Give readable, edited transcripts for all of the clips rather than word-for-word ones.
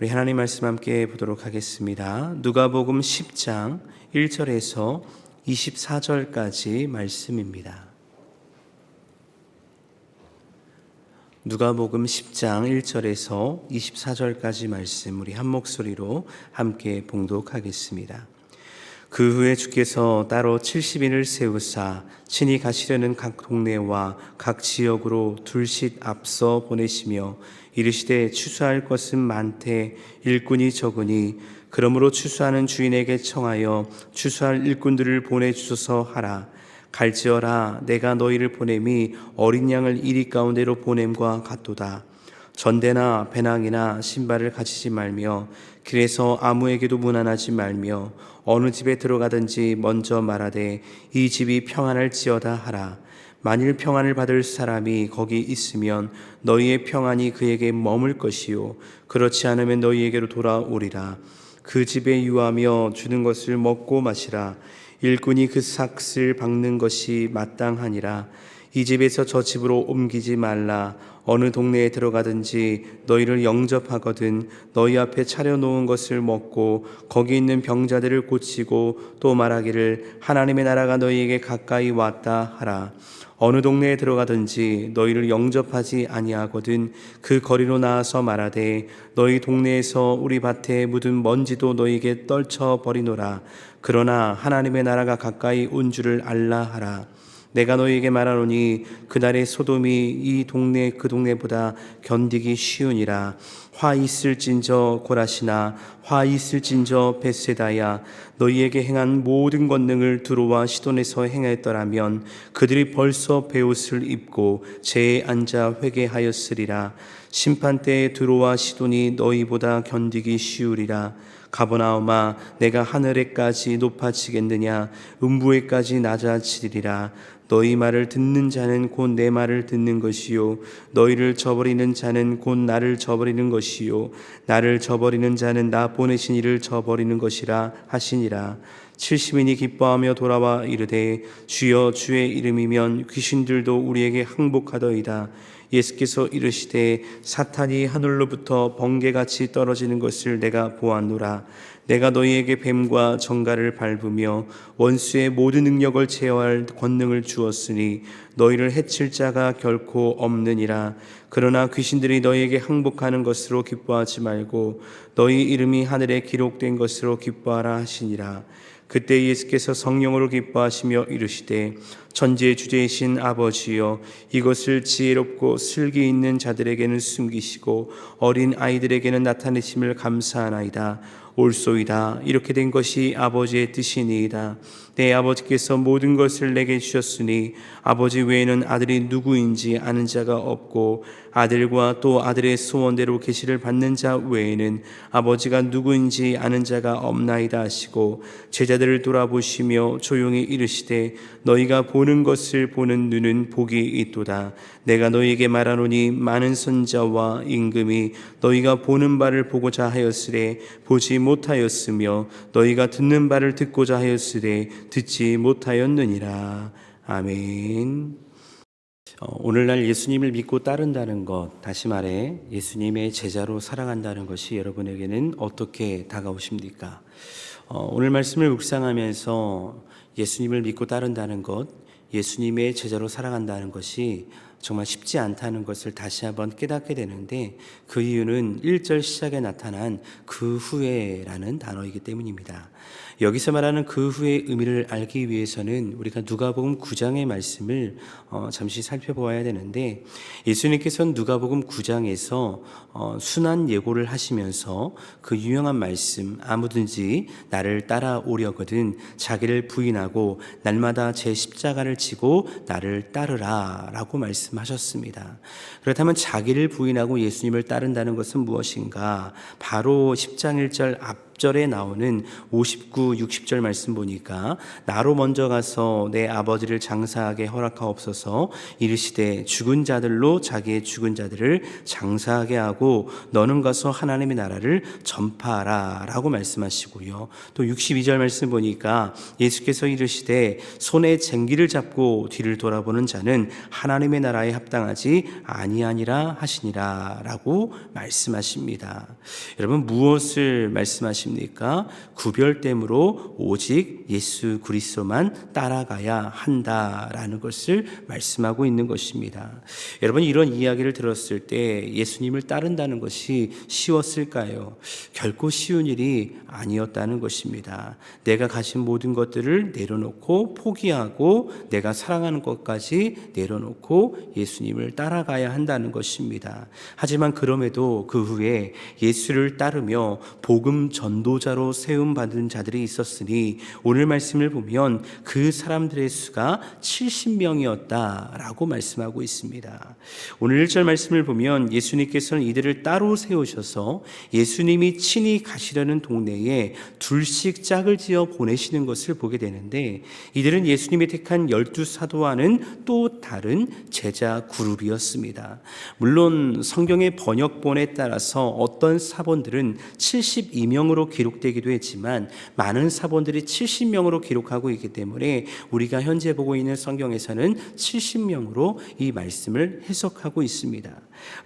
우리 하나님 말씀 함께 보도록 하겠습니다. 누가복음 10장 1절에서 24절까지 말씀입니다. 누가복음 10장 1절에서 24절까지 말씀 우리 한 목소리로 함께 봉독하겠습니다. 그 후에 주께서 따로 70인을 세우사 친히 가시려는 각 동네와 각 지역으로 둘씩 앞서 보내시며 이르시되 추수할 것은 많되 일꾼이 적으니 그러므로 추수하는 주인에게 청하여 추수할 일꾼들을 보내주소서 하라. 갈지어라 내가 너희를 보냄이 어린 양을 이리 가운데로 보냄과 같도다. 전대나 배낭이나 신발을 가지지 말며 길에서 아무에게도 문안하지 말며 어느 집에 들어가든지 먼저 말하되 이 집이 평안할지어다 하라. 만일 평안을 받을 사람이 거기 있으면 너희의 평안이 그에게 머물 것이요 그렇지 않으면 너희에게로 돌아오리라. 그 집에 유하며 주는 것을 먹고 마시라. 일꾼이 그 삭을 박는 것이 마땅하니라. 이 집에서 저 집으로 옮기지 말라. 어느 동네에 들어가든지 너희를 영접하거든 너희 앞에 차려놓은 것을 먹고 거기 있는 병자들을 고치고 또 말하기를 하나님의 나라가 너희에게 가까이 왔다 하라. 어느 동네에 들어가든지 너희를 영접하지 아니하거든 그 거리로 나아서 말하되 너희 동네에서 우리 밭에 묻은 먼지도 너희에게 떨쳐 버리노라. 그러나 하나님의 나라가 가까이 온 줄을 알라 하라. 내가 너희에게 말하노니 그날의 소돔이 이 동네 그 동네보다 견디기 쉬우니라. 화 있을진저 고라시나 화 있을진저 벳세다야. 너희에게 행한 모든 권능을 두로와 시돈에서 행하였더라면 그들이 벌써 베옷을 입고 재에 앉아 회개하였으리라. 심판때에 두로와 시돈이 너희보다 견디기 쉬우리라. 가버나움아 내가 하늘에까지 높아지겠느냐 음부에까지 낮아지리라. 너희 말을 듣는 자는 곧 내 말을 듣는 것이요 너희를 저버리는 자는 곧 나를 저버리는 것이요 나를 저버리는 자는 나 보내신 이를 저버리는 것이라 하시니라. 70인이 기뻐하며 돌아와 이르되 주여 주의 이름이면 귀신들도 우리에게 항복하더이다. 예수께서 이르시되 사탄이 하늘로부터 번개같이 떨어지는 것을 내가 보았노라. 내가 너희에게 뱀과 정갈을 밟으며 원수의 모든 능력을 제어할 권능을 주었으니 너희를 해칠 자가 결코 없느니라. 그러나 귀신들이 너희에게 항복하는 것으로 기뻐하지 말고 너희 이름이 하늘에 기록된 것으로 기뻐하라 하시니라. 그때 예수께서 성령으로 기뻐하시며 이르시되 천지의 주제이신 아버지여 이것을 지혜롭고 슬기 있는 자들에게는 숨기시고 어린 아이들에게는 나타내심을 감사하나이다. 옳소이다. 이렇게 된 것이 아버지의 뜻이니이다. 내 아버지께서 모든 것을 내게 주셨으니 아버지 외에는 아들이 누구인지 아는 자가 없고 아들과 또 아들의 소원대로 계시를 받는 자 외에는 아버지가 누구인지 아는 자가 없나이다 하시고 제자들을 돌아보시며 조용히 이르시되 너희가 보는 것을 보는 눈은 복이 있도다. 내가 너희에게 말하노니 많은 선자와 임금이 너희가 보는 바를 보고자 하였으되 보지 못하였으며 너희가 듣는 바를 듣고자 하였으되 듣지 못하였느니라. 아멘. 오늘날 예수님을 믿고 따른다는 것, 다시 말해 예수님의 제자로 살아간다는 것이 여러분에게는 어떻게 다가오십니까? 오늘 말씀을 묵상하면서 예수님을 믿고 따른다는 것, 예수님의 제자로 살아간다는 것이 정말 쉽지 않다는 것을 다시 한번 깨닫게 되는데 그 이유는 1절 시작에 나타난 그 후에라는 단어이기 때문입니다. 여기서 말하는 그 후의 의미를 알기 위해서는 우리가 누가복음 9장의 말씀을 잠시 살펴보아야 되는데 예수님께서는 누가복음 9장에서 순환 예고를 하시면서 그 유명한 말씀 아무든지 나를 따라오려거든 자기를 부인하고 날마다 제 십자가를 지고 나를 따르라 라고 말씀하셨습니다. 그렇다면 자기를 부인하고 예수님을 따른다는 것은 무엇인가? 바로 10장 1절 앞 앞절에 나오는 59, 60절 말씀 보니까 나로 먼저 가서 내 아버지를 장사하게 허락하옵소서 이르시되 죽은 자들로 자기의 죽은 자들을 장사하게 하고 너는 가서 하나님의 나라를 전파하라 라고 말씀하시고요. 또 62절 말씀 보니까 예수께서 이르시되 손에 쟁기를 잡고 뒤를 돌아보는 자는 하나님의 나라에 합당하지 아니하니라 하시니라 라고 말씀하십니다. 여러분 무엇을 말씀하십니까? 구별됨으로 오직 예수 그리스도만 따라가야 한다라는 것을 말씀하고 있는 것입니다. 여러분 이런 이야기를 들었을 때 예수님을 따른다는 것이 쉬웠을까요? 결코 쉬운 일이 아니었다는 것입니다. 내가 가진 모든 것들을 내려놓고 포기하고 내가 사랑하는 것까지 내려놓고 예수님을 따라가야 한다는 것입니다. 하지만 그럼에도 그 후에 예수를 따르며 복음 전도자로 세움받은 자들이 있었으니 오늘 말씀을 보면 그 사람들의 수가 70명이었다라고 말씀하고 있습니다. 오늘 1절 말씀을 보면 예수님께서는 이들을 따로 세우셔서 예수님이 친히 가시려는 동네에 둘씩 짝을 지어 보내시는 것을 보게 되는데 이들은 예수님이 택한 12사도와는 또 다른 제자 그룹이었습니다. 물론 성경의 번역본에 따라서 어떤 사본들은 72명으로 기록되기도 했지만 많은 사본들이 70명으로 기록하고 있기 때문에 우리가 현재 보고 있는 성경에서는 70명으로 이 말씀을 해석하고 있습니다.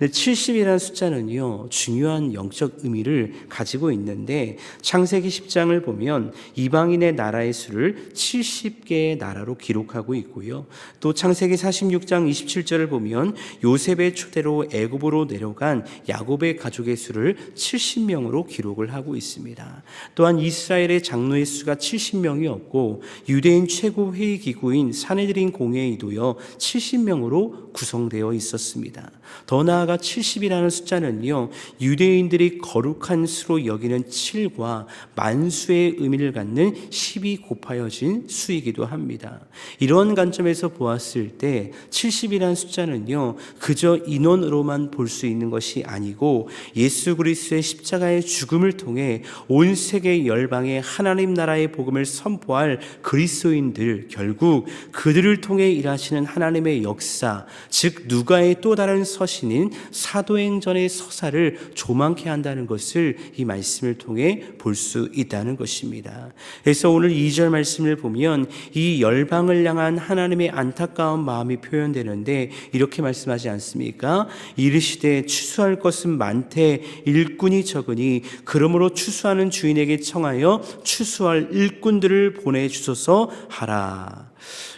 70이라는 숫자는요 중요한 영적 의미를 가지고 있는데 창세기 10장을 보면 이방인의 나라의 수를 70개의 나라로 기록하고 있고요. 또 창세기 46장 27절을 보면 요셉의 초대로 애굽으로 내려간 야곱의 가족의 수를 70명으로 기록을 하고 있습니다. 또한 이스라엘의 장로의 수가 70명이었고 유대인 최고 회의 기구인 사내들인 공회의도요 70명으로 구성되어 있었습니다. 더 나아가 70이라는 숫자는요 유대인들이 거룩한 수로 여기는 7과 만수의 의미를 갖는 10이 곱하여진 수이기도 합니다. 이런 관점에서 보았을 때 70이라는 숫자는요 그저 인원으로만 볼 수 있는 것이 아니고 예수 그리스도의 십자가의 죽음을 통해 온 세계 열방에 하나님 나라의 복음을 선포할 그리스도인들, 결국 그들을 통해 일하시는 하나님의 역사, 즉 누가의 또 다른 서신인 사도행전의 서사를 조망케 한다는 것을 이 말씀을 통해 볼 수 있다는 것입니다. 그래서 오늘 2절 말씀을 보면 이 열방을 향한 하나님의 안타까운 마음이 표현되는데 이렇게 말씀하지 않습니까? 이르시되 추수할 것은 많되 일꾼이 적으니 그러므로 추수하는 주인에게 청하여 추수할 일꾼들을 보내주소서 하라.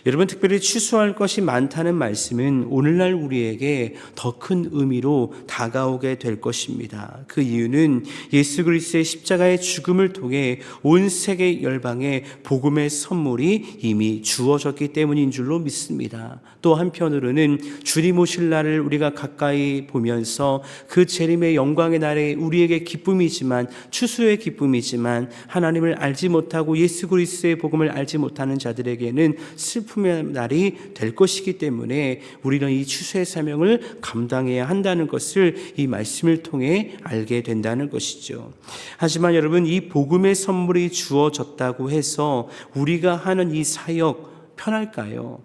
여러분 특별히 추수할 것이 많다는 말씀은 오늘날 우리에게 더 큰 의미로 다가오게 될 것입니다. 그 이유는 예수 그리스도의 십자가의 죽음을 통해 온 세계 열방에 복음의 선물이 이미 주어졌기 때문인 줄로 믿습니다. 또 한편으로는 주님 오실 날을 우리가 가까이 보면서 그 재림의 영광의 날에 우리에게 기쁨이지만 추수의 기쁨이지만 하나님을 알지 못하고 예수 그리스도의 복음을 알지 못하는 자들에게는 슬픔의 날이 될 것이기 때문에 우리는 이 추수의 사명을 감당해야 한다는 것을 이 말씀을 통해 알게 된다는 것이죠. 하지만 여러분 이 복음의 선물이 주어졌다고 해서 우리가 하는 이 사역 편할까요?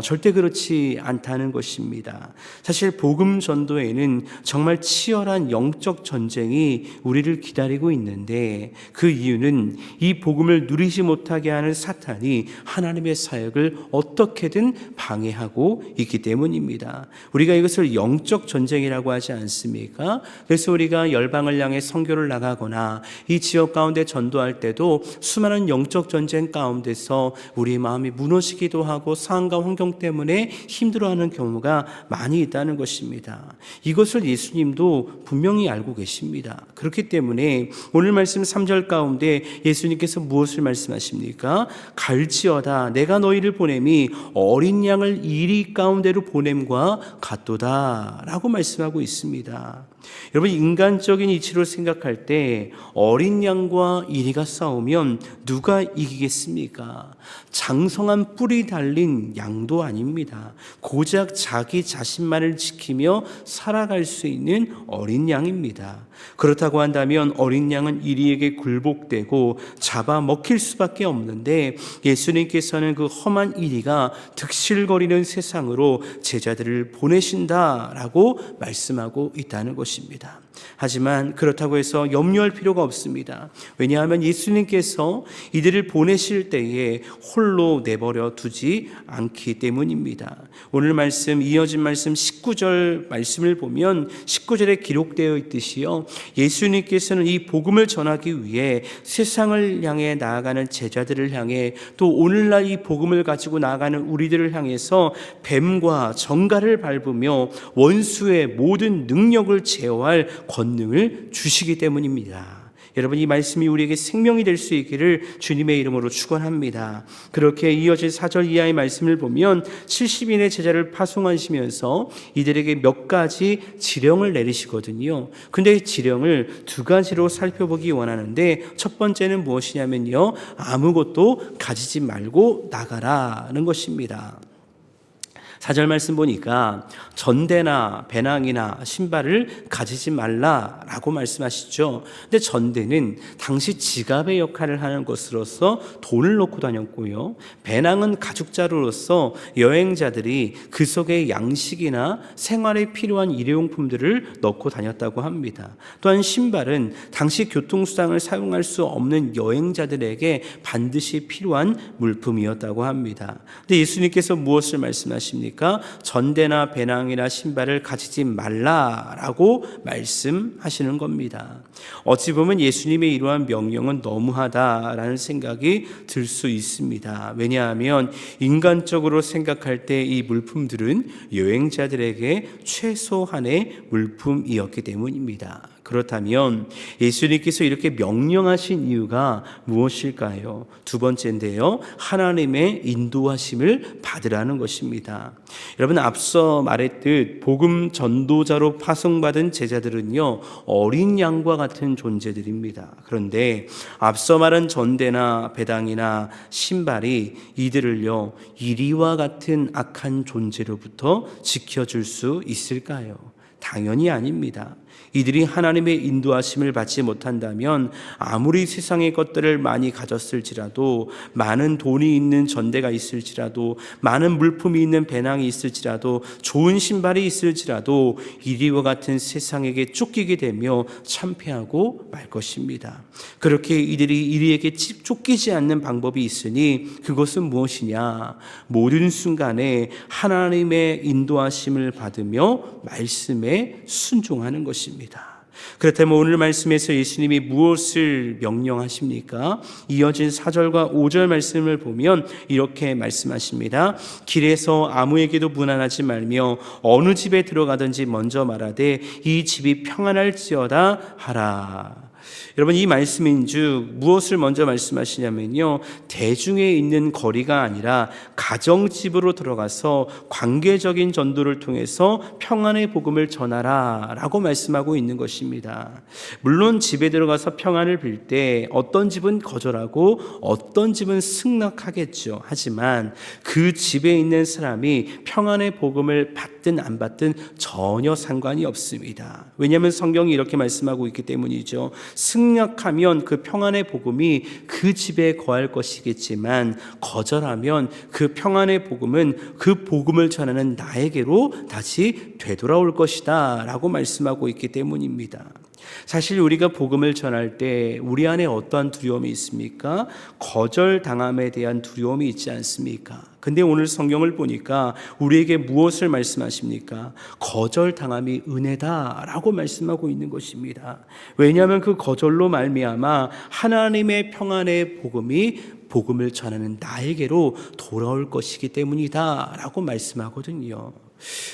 절대 그렇지 않다는 것입니다. 사실 복음 전도에는 정말 치열한 영적 전쟁이 우리를 기다리고 있는데 그 이유는 이 복음을 누리지 못하게 하는 사탄이 하나님의 사역을 어떻게든 방해하고 있기 때문입니다. 우리가 이것을 영적 전쟁이라고 하지 않습니까? 그래서 우리가 열방을 향해 선교를 나가거나 이 지역 가운데 전도할 때도 수많은 영적 전쟁 가운데서 우리의 마음이 무너지기도 하고 상황과 환경 때문에 힘들어하는 경우가 많이 있다는 것입니다. 이것을 예수님도 분명히 알고 계십니다. 그렇기 때문에 오늘 말씀 3절 가운데 예수님께서 무엇을 말씀하십니까? 갈지어다 내가 너희를 보냄이 어린 양을 이리 가운데로 보냄과 같도다 라고 말씀하고 있습니다. 여러분 인간적인 이치로 생각할 때 어린 양과 이리가 싸우면 누가 이기겠습니까? 장성한 뿔이 달린 양도 아닙니다. 고작 자기 자신만을 지키며 살아갈 수 있는 어린 양입니다. 그렇다고 한다면 어린 양은 이리에게 굴복되고 잡아먹힐 수밖에 없는데, 예수님께서는 그 험한 이리가 득실거리는 세상으로 제자들을 보내신다라고 말씀하고 있다는 것입니다. 하지만 그렇다고 해서 염려할 필요가 없습니다. 왜냐하면 예수님께서 이들을 보내실 때에 홀로 내버려 두지 않기 때문입니다. 오늘 말씀, 이어진 말씀 19절 말씀을 보면 19절에 기록되어 있듯이요, 예수님께서는 이 복음을 전하기 위해 세상을 향해 나아가는 제자들을 향해, 또 오늘날 이 복음을 가지고 나아가는 우리들을 향해서 뱀과 정갈을 밟으며 원수의 모든 능력을 제어할 권능을 주시기 때문입니다. 여러분, 이 말씀이 우리에게 생명이 될 수 있기를 주님의 이름으로 축원합니다. 그렇게 이어질 4절 이하의 말씀을 보면 70인의 제자를 파송하시면서 이들에게 몇 가지 지령을 내리시거든요. 근데 이 지령을 두 가지로 살펴보기 원하는데, 첫 번째는 무엇이냐면요, 아무것도 가지지 말고 나가라는 것입니다. 4절 말씀 보니까 전대나 배낭이나 신발을 가지지 말라라고 말씀하시죠. 근데 전대는 당시 지갑의 역할을 하는 것으로서 돈을 넣고 다녔고요, 배낭은 가죽자루로서 여행자들이 그 속에 양식이나 생활에 필요한 일회용품들을 넣고 다녔다고 합니다. 또한 신발은 당시 교통수단을 사용할 수 없는 여행자들에게 반드시 필요한 물품이었다고 합니다. 근데 예수님께서 무엇을 말씀하십니까? 전대나 배낭이나 신발을 가지지 말라라고 말씀하시는 겁니다. 어찌 보면 예수님의 이러한 명령은 너무하다라는 생각이 들 수 있습니다. 왜냐하면 인간적으로 생각할 때 이 물품들은 여행자들에게 최소한의 물품이었기 때문입니다. 그렇다면 예수님께서 이렇게 명령하신 이유가 무엇일까요? 두 번째인데요, 하나님의 인도하심을 받으라는 것입니다. 여러분, 앞서 말했듯 복음 전도자로 파송받은 제자들은요, 어린 양과 같은 존재들입니다. 그런데 앞서 말한 전대나 배당이나 신발이 이들을요, 이리와 같은 악한 존재로부터 지켜줄 수 있을까요? 당연히 아닙니다. 이들이 하나님의 인도하심을 받지 못한다면 아무리 세상의 것들을 많이 가졌을지라도, 많은 돈이 있는 전대가 있을지라도, 많은 물품이 있는 배낭이 있을지라도, 좋은 신발이 있을지라도 이리와 같은 세상에게 쫓기게 되며 참패하고 말 것입니다. 그렇게 이들이 이리에게 쫓기지 않는 방법이 있으니 그것은 무엇이냐? 모든 순간에 하나님의 인도하심을 받으며 말씀에 순종하는 것입니다. 그렇다면 오늘 말씀에서 예수님이 무엇을 명령하십니까? 이어진 4절과 5절 말씀을 보면 이렇게 말씀하십니다. 길에서 아무에게도 문안하지 말며 어느 집에 들어가든지 먼저 말하되 이 집이 평안할지어다 하라. 여러분, 이 말씀인즉 무엇을 먼저 말씀하시냐면요, 대중에 있는 거리가 아니라 가정집으로 들어가서 관계적인 전도를 통해서 평안의 복음을 전하라 라고 말씀하고 있는 것입니다. 물론 집에 들어가서 평안을 빌 때 어떤 집은 거절하고 어떤 집은 승낙하겠죠. 하지만 그 집에 있는 사람이 평안의 복음을 받든 안 받든 전혀 상관이 없습니다. 왜냐하면 성경이 이렇게 말씀하고 있기 때문이죠. 승낙하면 그 평안의 복음이 그 집에 거할 것이겠지만, 거절하면 그 평안의 복음은 그 복음을 전하는 나에게로 다시 되돌아올 것이다 라고 말씀하고 있기 때문입니다. 사실 우리가 복음을 전할 때 우리 안에 어떠한 두려움이 있습니까? 거절당함에 대한 두려움이 있지 않습니까? 근데 오늘 성경을 보니까 우리에게 무엇을 말씀하십니까? 거절당함이 은혜다라고 말씀하고 있는 것입니다. 왜냐하면 그 거절로 말미암아 하나님의 평안의 복음을 전하는 나에게로 돌아올 것이기 때문이다라고 말씀하거든요.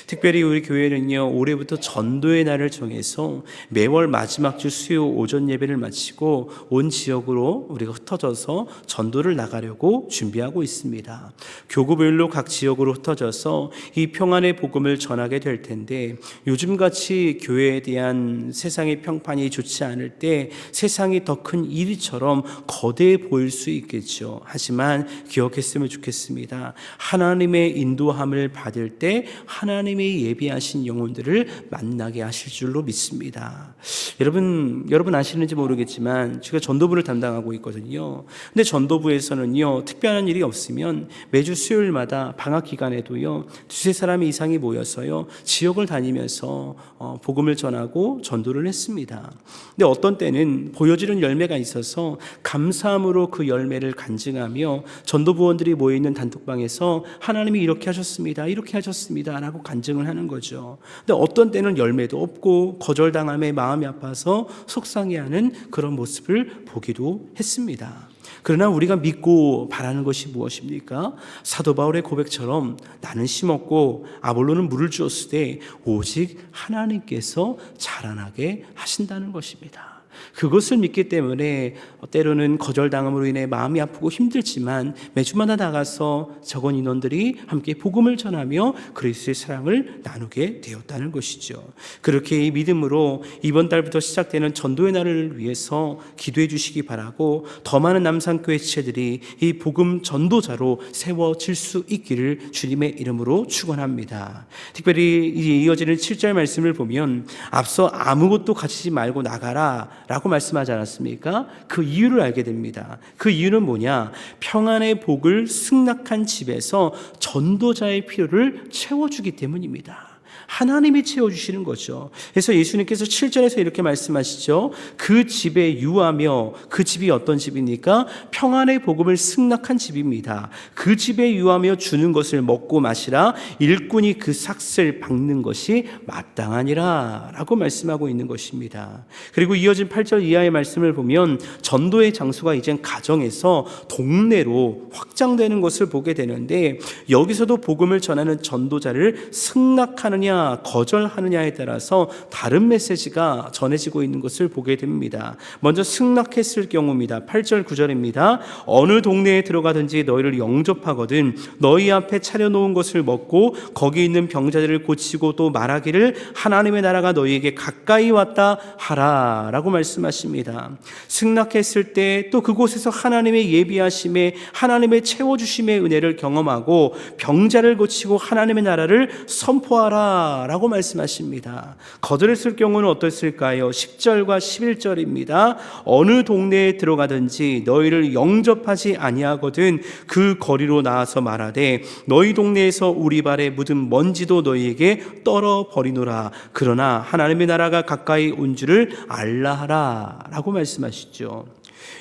특별히 우리 교회는요, 올해부터 전도의 날을 정해서 매월 마지막 주 수요 오전 예배를 마치고 온 지역으로 우리가 흩어져서 전도를 나가려고 준비하고 있습니다. 교구별로 각 지역으로 흩어져서 이 평안의 복음을 전하게 될 텐데, 요즘같이 교회에 대한 세상의 평판이 좋지 않을 때 세상이 더 큰 일처럼 거대해 보일 수 있겠죠. 하지만 기억했으면 좋겠습니다. 하나님의 인도함을 받을 때 하나님의 예비하신 영혼들을 만나게 하실 줄로 믿습니다. 여러분 아시는지 모르겠지만 제가 전도부를 담당하고 있거든요. 근데 전도부에서는요, 특별한 일이 없으면 매주 수요일마다 방학 기간에도요, 두세 사람 이상이 모여서요, 지역을 다니면서 복음을 전하고 전도를 했습니다. 근데 어떤 때는 보여지는 열매가 있어서 감사함으로 그 열매를 간증하며 전도부원들이 모여있는 단톡방에서 하나님이 이렇게 하셨습니다, 이렇게 하셨습니다 라고 간증을 하는 거죠. 근데 어떤 때는 열매도 없고 거절당함에 마음이 아파서 속상해하는 그런 모습을 보기도 했습니다. 그러나 우리가 믿고 바라는 것이 무엇입니까? 사도 바울의 고백처럼 나는 심었고 아볼로는 물을 주었으되 오직 하나님께서 자라나게 하신다는 것입니다. 그것을 믿기 때문에 때로는 거절당함으로 인해 마음이 아프고 힘들지만 매주마다 나가서 적은 인원들이 함께 복음을 전하며 그리스도의 사랑을 나누게 되었다는 것이죠. 그렇게 이 믿음으로 이번 달부터 시작되는 전도의 날을 위해서 기도해 주시기 바라고, 더 많은 남산교회 지체들이 이 복음 전도자로 세워질 수 있기를 주님의 이름으로 축원합니다. 특별히 이어지는 7절 말씀을 보면 앞서 아무것도 가지지 말고 나가라 라고 말씀하지 않았습니까? 그 이유를 알게 됩니다. 그 이유는 뭐냐? 평안의 복을 승낙한 집에서 전도자의 필요를 채워주기 때문입니다. 하나님이 채워주시는 거죠. 그래서 예수님께서 7절에서 이렇게 말씀하시죠. 그 집에 유하며, 그 집이 어떤 집입니까? 평안의 복음을 승낙한 집입니다. 그 집에 유하며 주는 것을 먹고 마시라. 일꾼이 그 삭슬 박는 것이 마땅하니라 라고 말씀하고 있는 것입니다. 그리고 이어진 8절 이하의 말씀을 보면 전도의 장소가 이젠 가정에서 동네로 확장되는 것을 보게 되는데, 여기서도 복음을 전하는 전도자를 승낙하느냐 거절하느냐에 따라서 다른 메시지가 전해지고 있는 것을 보게 됩니다. 먼저 승낙했을 경우입니다. 8절 9절입니다. 어느 동네에 들어가든지 너희를 영접하거든 너희 앞에 차려놓은 것을 먹고 거기 있는 병자들을 고치고 또 말하기를 하나님의 나라가 너희에게 가까이 왔다 하라 라고 말씀하십니다. 승낙했을 때 또 그곳에서 하나님의 예비하심에, 하나님의 채워주심의 은혜를 경험하고 병자를 고치고 하나님의 나라를 선포하라 라고 말씀하십니다. 거절했을 경우는 어땠을까요? 10절과 11절입니다. 어느 동네에 들어가든지 너희를 영접하지 아니하거든 그 거리로 나와서 말하되 너희 동네에서 우리 발에 묻은 먼지도 너희에게 떨어 버리노라. 그러나 하나님의 나라가 가까이 온 줄을 알라 하라 라고 말씀하시죠.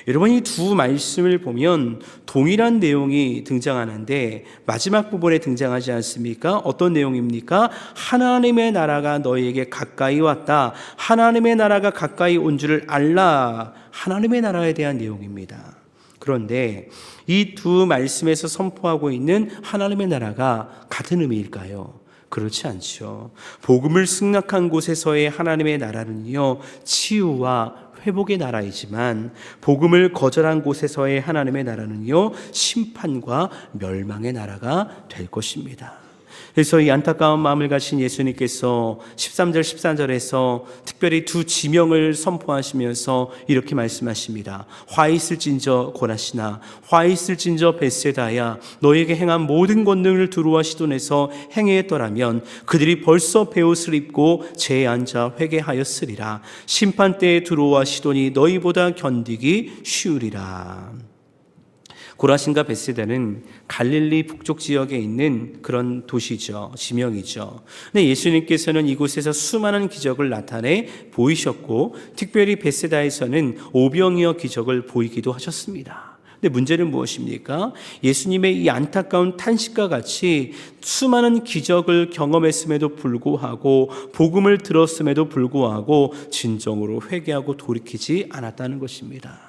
여러분, 이 두 말씀을 보면 동일한 내용이 등장하는데 마지막 부분에 등장하지 않습니까? 어떤 내용입니까? 하나님의 나라가 너희에게 가까이 왔다. 하나님의 나라가 가까이 온 줄을 알라. 하나님의 나라에 대한 내용입니다. 그런데 이 두 말씀에서 선포하고 있는 하나님의 나라가 같은 의미일까요? 그렇지 않죠. 복음을 승낙한 곳에서의 하나님의 나라는요, 치유와 회복의 나라이지만 복음을 거절한 곳에서의 하나님의 나라는요, 심판과 멸망의 나라가 될 것입니다. 그래서 이 안타까운 마음을 가진 예수님께서 13절 14절에서 특별히 두 지명을 선포하시면서 이렇게 말씀하십니다. 화 있을진저 고라시나, 화 있을진저 벳세다야, 너에게 행한 모든 권능을 두루와 시돈에서 행했더라면 그들이 벌써 베옷을 입고 제에 앉아 회개하였으리라. 심판 때에 두루와 시돈이 너희보다 견디기 쉬우리라. 고라신과 벳세다는 갈릴리 북쪽 지역에 있는 그런 도시죠. 지명이죠. 근데 예수님께서는 이곳에서 수많은 기적을 나타내 보이셨고, 특별히 벳세다에서는 오병이어 기적을 보이기도 하셨습니다. 근데 문제는 무엇입니까? 예수님의 이 안타까운 탄식과 같이 수많은 기적을 경험했음에도 불구하고, 복음을 들었음에도 불구하고 진정으로 회개하고 돌이키지 않았다는 것입니다.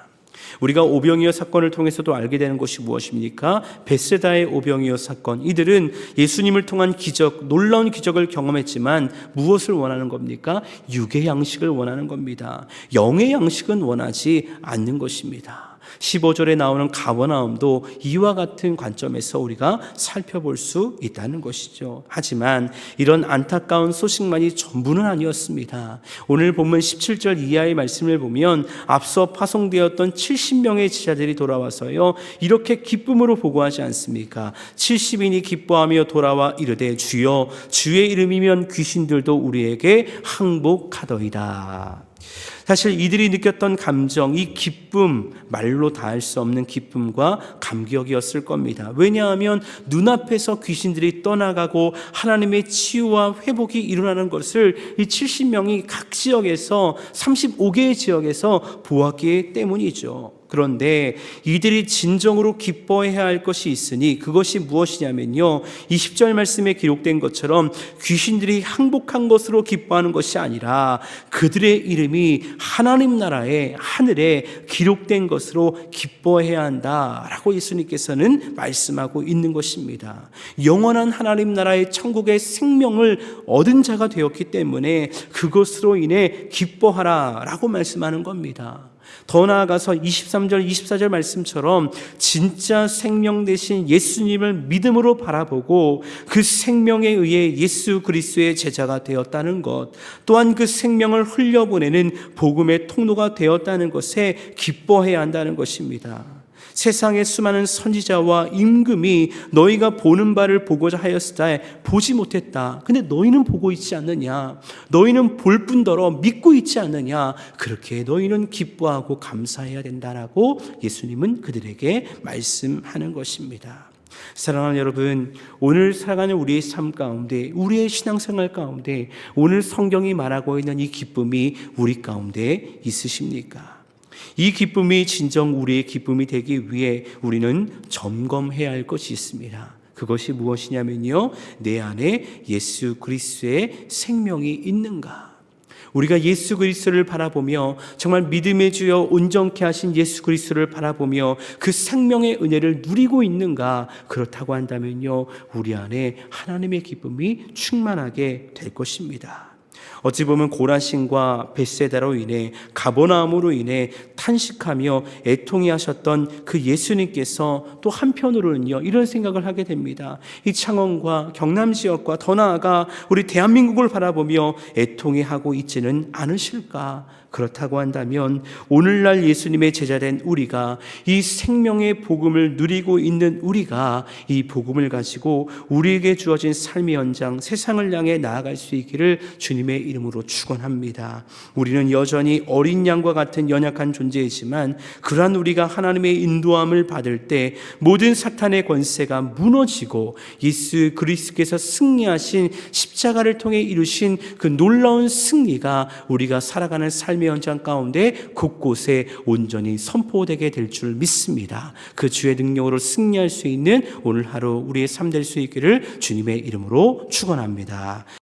우리가 오병이어 사건을 통해서도 알게 되는 것이 무엇입니까? 벳세다의 오병이어 사건. 이들은 예수님을 통한 기적, 놀라운 기적을 경험했지만 무엇을 원하는 겁니까? 육의 양식을 원하는 겁니다. 영의 양식은 원하지 않는 것입니다. 15절에 나오는 가버나움도 이와 같은 관점에서 우리가 살펴볼 수 있다는 것이죠. 하지만 이런 안타까운 소식만이 전부는 아니었습니다. 오늘 본문 17절 이하의 말씀을 보면 앞서 파송되었던 70명의 제자들이 돌아와서요, 이렇게 기쁨으로 보고하지 않습니까? 70인이 기뻐하며 돌아와 이르되 주여 주의 이름이면 귀신들도 우리에게 항복하더이다. 사실 이들이 느꼈던 감정, 이 기쁨, 말로 다할 수 없는 기쁨과 감격이었을 겁니다. 왜냐하면 눈앞에서 귀신들이 떠나가고 하나님의 치유와 회복이 일어나는 것을 이 70명이 각 지역에서 35개의 지역에서 보았기 때문이죠. 그런데 이들이 진정으로 기뻐해야 할 것이 있으니 그것이 무엇이냐면요, 20절 말씀에 기록된 것처럼 귀신들이 항복한 것으로 기뻐하는 것이 아니라 그들의 이름이 하나님 나라의 하늘에 기록된 것으로 기뻐해야 한다라고 예수님께서는 말씀하고 있는 것입니다. 영원한 하나님 나라의 천국의 생명을 얻은 자가 되었기 때문에 그것으로 인해 기뻐하라라고 말씀하는 겁니다. 더 나아가서 23절, 24절 말씀처럼 진짜 생명 되신 예수님을 믿음으로 바라보고 그 생명에 의해 예수 그리스도의 제자가 되었다는 것, 또한 그 생명을 흘려보내는 복음의 통로가 되었다는 것에 기뻐해야 한다는 것입니다. 세상의 수많은 선지자와 임금이 너희가 보는 바를 보고자 하였으되 보지 못했다. 근데 너희는 보고 있지 않느냐? 너희는 볼 뿐더러 믿고 있지 않느냐? 그렇게 너희는 기뻐하고 감사해야 된다라고 예수님은 그들에게 말씀하는 것입니다. 사랑하는 여러분, 오늘 살아가는 우리의 삶 가운데, 우리의 신앙생활 가운데 오늘 성경이 말하고 있는 이 기쁨이 우리 가운데 있으십니까? 이 기쁨이 진정 우리의 기쁨이 되기 위해 우리는 점검해야 할 것이 있습니다. 그것이 무엇이냐면요, 내 안에 예수 그리스도의 생명이 있는가? 우리가 예수 그리스도를 바라보며 정말 믿음의 주여 온전케 하신 예수 그리스도를 바라보며 그 생명의 은혜를 누리고 있는가? 그렇다고 한다면요, 우리 안에 하나님의 기쁨이 충만하게 될 것입니다. 어찌 보면 고라신과 벳세다로 인해, 가버나움으로 인해 탄식하며 애통해 하셨던 그 예수님께서 또 한편으로는요, 이런 생각을 하게 됩니다. 이 창원과 경남 지역과 더 나아가 우리 대한민국을 바라보며 애통해 하고 있지는 않으실까? 그렇다고 한다면 오늘날 예수님의 제자된 우리가, 이 생명의 복음을 누리고 있는 우리가 이 복음을 가지고 우리에게 주어진 삶의 현장, 세상을 향해 나아갈 수 있기를 주님의 이름으로 축원합니다. 우리는 여전히 어린 양과 같은 연약한 존재이지만 그러한 우리가 하나님의 인도함을 받을 때 모든 사탄의 권세가 무너지고 예수 그리스도께서 승리하신 십자가를 통해 이루신 그 놀라운 승리가 우리가 살아가는 삶의 현장 가운데 곳곳에 온전히 선포되게 될 줄 믿습니다. 그 주의 능력으로 승리할 수 있는 오늘 하루 우리의 삶 될 수 있기를 주님의 이름으로 축원합니다.